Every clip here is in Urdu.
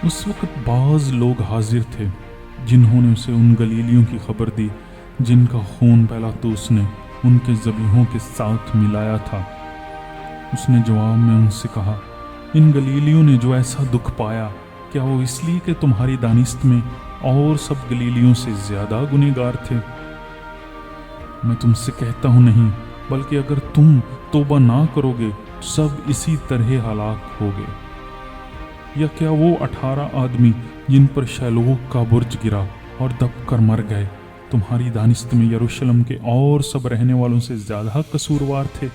اس وقت بعض لوگ حاضر تھے جنہوں نے اسے ان گلیلیوں کی خبر دی جن کا خون پیلاطس نے ان کے ذبیحوں کے ساتھ ملایا تھا۔ اس نے جواب میں ان سے کہا، ان گلیلیوں نے جو ایسا دکھ پایا، کیا وہ اس لیے کہ تمہاری دانست میں اور سب گلیلیوں سے زیادہ گنہگار تھے؟ میں تم سے کہتا ہوں نہیں، بلکہ اگر تم توبہ نہ کرو گے تو سب اسی طرح ہلاک ہوگے۔ یا کیا وہ 18 آدمی جن پر شیلوگ کا برج گرا اور دب کر مر گئے، تمہاری دانست میں یروشلم کے اور سب رہنے والوں سے زیادہ قصوروار تھے؟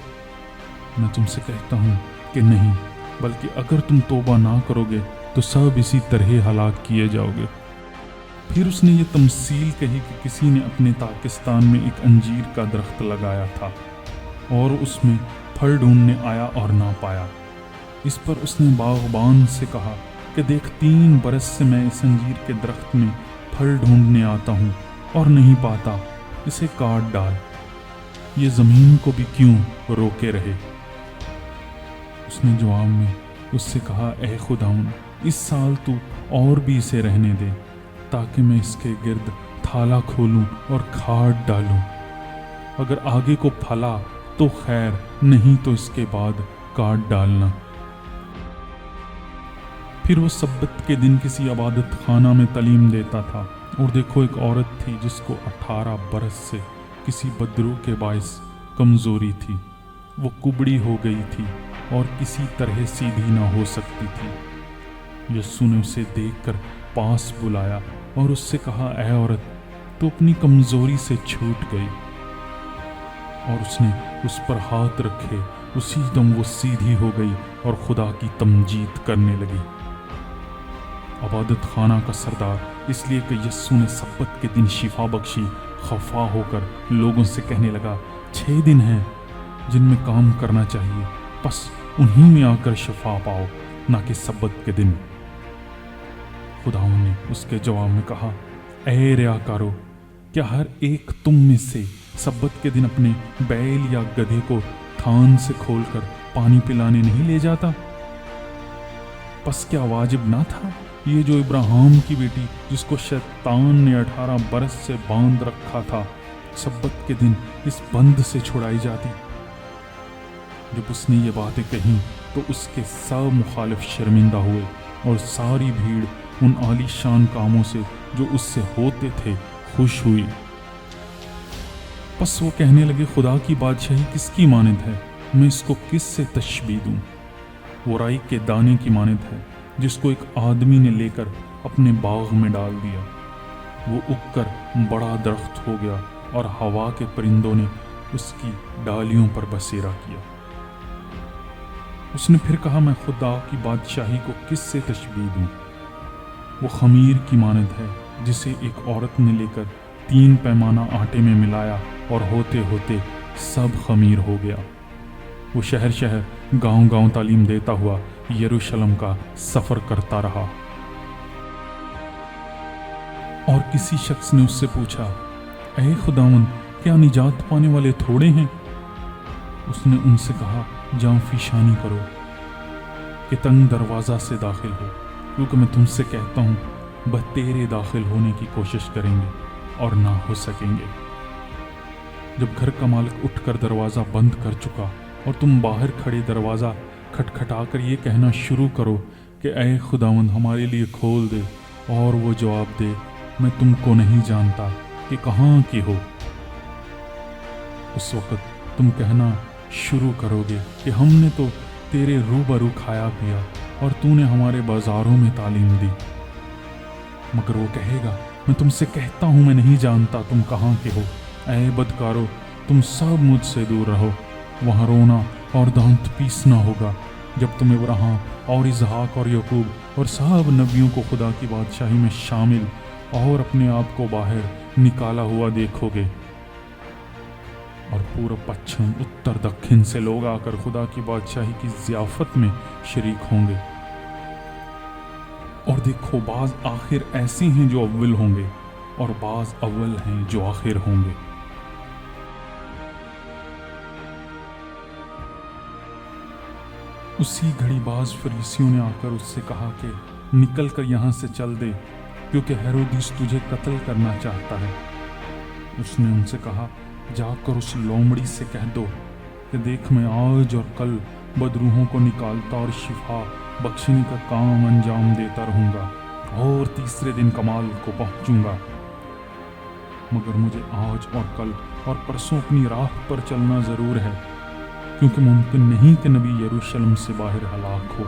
میں تم سے کہتا ہوں کہ نہیں، بلکہ اگر تم توبہ نہ کرو گے تو سب اسی طرح ہلاک کیے جاؤ گے۔ پھر اس نے یہ تمثیل کہی کہ کسی نے اپنے تاکستان میں ایک انجیر کا درخت لگایا تھا اور اس میں پھل ڈھونڈنے آیا اور نہ پایا۔ اس پر اس نے باغبان سے کہا کہ دیکھ، 3 برس سے میں اس انجیر کے درخت میں پھل ڈھونڈنے آتا ہوں اور نہیں پاتا، اسے کاٹ ڈال، یہ زمین کو بھی کیوں روکے رہے۔ اس نے جواب میں اس سے کہا، اے خداوند، اس سال تو اور بھی اسے رہنے دے تاکہ میں اس کے گرد تھالا کھولوں اور کھاد ڈالوں، اگر آگے کو پھلا تو خیر، نہیں تو اس کے بعد کاٹ ڈالنا۔ پھر وہ سبت کے دن کسی عبادت خانہ میں تعلیم دیتا تھا، اور دیکھو ایک عورت تھی جس کو 18 برس سے کسی بدرو کے باعث کمزوری تھی، وہ کبڑی ہو گئی تھی اور کسی طرح سیدھی نہ ہو سکتی تھی۔ یسوع نے اسے دیکھ کر پاس بلایا اور اس سے کہا، اے عورت، تو اپنی کمزوری سے چھوٹ گئی۔ اور اس نے اس پر ہاتھ رکھے، اسی دم وہ سیدھی ہو گئی اور خدا کی تمجید کرنے لگی۔ عبادت خانہ کا سردار اس لیے کہ یسوع نے سبت کے دن شفا بخشی، خفا ہو کر لوگوں سے کہنے لگا، 6 دن ہیں جن میں کام کرنا چاہیے، بس انہی میں آ کر شفا پاؤ، نہ کہ سبت کے دن۔ خداوند نے اس کے جواب میں کہا، اے ریاکارو، کیا ہر ایک تم میں سے سبت کے دن اپنے بیل یا گدھے کو تھان سے کھول کر پانی پلانے نہیں لے جاتا؟ پس کیا واجب نہ تھا یہ جو ابراہیم کی بیٹی، جس کو شیطان نے 18 برس سے باندھ رکھا تھا، سبت کے دن اس بند سے چھڑائی جاتی؟ جب اس نے یہ باتیں کہیں تو اس کے سب مخالف شرمندہ ہوئے، اور ساری بھیڑ ان عالی شان کاموں سے جو اس سے ہوتے تھے خوش ہوئی۔ پس وہ کہنے لگے، خدا کی بادشاہی کس کی مانند ہے؟ میں اس کو کس سے تشبیہ دوں؟ وہ رائی کے دانے کی مانند ہے جس کو ایک آدمی نے لے کر اپنے باغ میں ڈال دیا۔ وہ اگ کر بڑا درخت ہو گیا اور ہوا کے پرندوں نے اس کی ڈالیوں پر بسیرا کیا۔ اس نے پھر کہا، میں خدا کی بادشاہی کو کس سے تشبیہ دوں؟ وہ خمیر کی مانند ہے جسے ایک عورت نے لے کر 3 پیمانہ آٹے میں ملایا، اور ہوتے ہوتے سب خمیر ہو گیا۔ وہ شہر شہر گاؤں گاؤں تعلیم دیتا ہوا یروشلم کا سفر کرتا رہا۔ اور کسی شخص نے اس سے پوچھا، اے خداوند، کیا نجات پانے والے تھوڑے ہیں؟ اس نے ان سے کہا، جاؤ فیشانی کرو کہ تنگ دروازہ سے داخل ہو، کیونکہ میں تم سے کہتا ہوں بتیرے داخل ہونے کی کوشش کریں گے اور نہ ہو سکیں گے۔ جب گھر کا مالک اٹھ کر دروازہ بند کر چکا اور تم باہر کھڑے دروازہ کھٹکھٹا کر یہ کہنا شروع کرو کہ اے خداوند ہمارے لیے کھول دے، اور وہ جواب دے، میں تم کو نہیں جانتا کہ کہاں کی ہو، اس وقت تم کہنا شروع کرو گے کہ ہم نے تو تیرے روبرو کھایا پیا اور تو نے ہمارے بازاروں میں تعلیم دی۔ مگر وہ کہے گا، میں تم سے کہتا ہوں میں نہیں جانتا تم کہاں کے ہو، اے بدکارو، تم سب مجھ سے دور رہو۔ وہاں رونا اور دانت پیسنا ہوگا جب تم ابراہیم اور اسحاق اور یعقوب اور سب نبیوں کو خدا کی بادشاہی میں شامل اور اپنے آپ کو باہر نکالا ہوا دیکھو گے۔ اور پورب پچھم اتر دکھن سے لوگ آ کر خدا کی بادشاہی کی ضیافت میں شریک ہوں گے۔ اور دیکھو، بعض آخر ایسے ہیں جو اول ہوں گے، اور بعض اول ہیں جو آخر ہوں گے۔ اسی گھڑی بعض فریسیوں نے آ کر اس سے کہا کہ نکل کر یہاں سے چل دے، کیونکہ ہیرودیس تجھے قتل کرنا چاہتا ہے۔ اس نے ان سے کہا، جا کر اس لومڑی سے کہہ دو کہ دیکھ میں آج اور کل بدروحوں کو نکالتا اور شفا بخشنے کا کام انجام دیتا رہوں گا، اور تیسرے دن کمال کو پہنچوں گا، مگر مجھے آج اور کل اور پرسوں اپنی راہ پر چلنا ضرور ہے، کیونکہ ممکن نہیں کہ نبی یروشلم سے باہر ہلاک ہو۔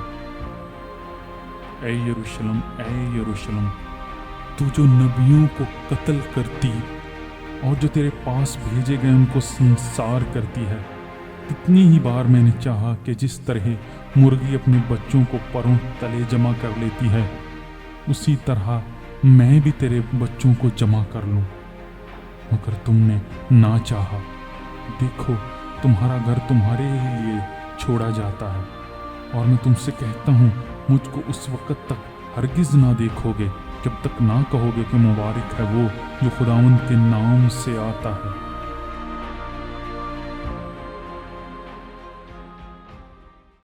اے یروشلم، اے یروشلم، تو جو نبیوں کو قتل کرتی اور جو تیرے پاس بھیجے گئے ان کو سنسار کرتی ہے، کتنی ہی بار میں نے چاہا کہ جس طرح مرغی اپنے بچوں کو پروں تلے جمع کر لیتی ہے، اسی طرح میں بھی تیرے بچوں کو جمع کر لوں، مگر تم نے نہ چاہا۔ دیکھو، تمہارا گھر تمہارے ہی لیے چھوڑا جاتا ہے، اور میں تم سے کہتا ہوں، مجھ کو اس وقت تک ہرگز نہ دیکھو گے جب تک نہ کہو گے کہ مبارک ہے وہ جو خداوند کے نام سے آتا ہے۔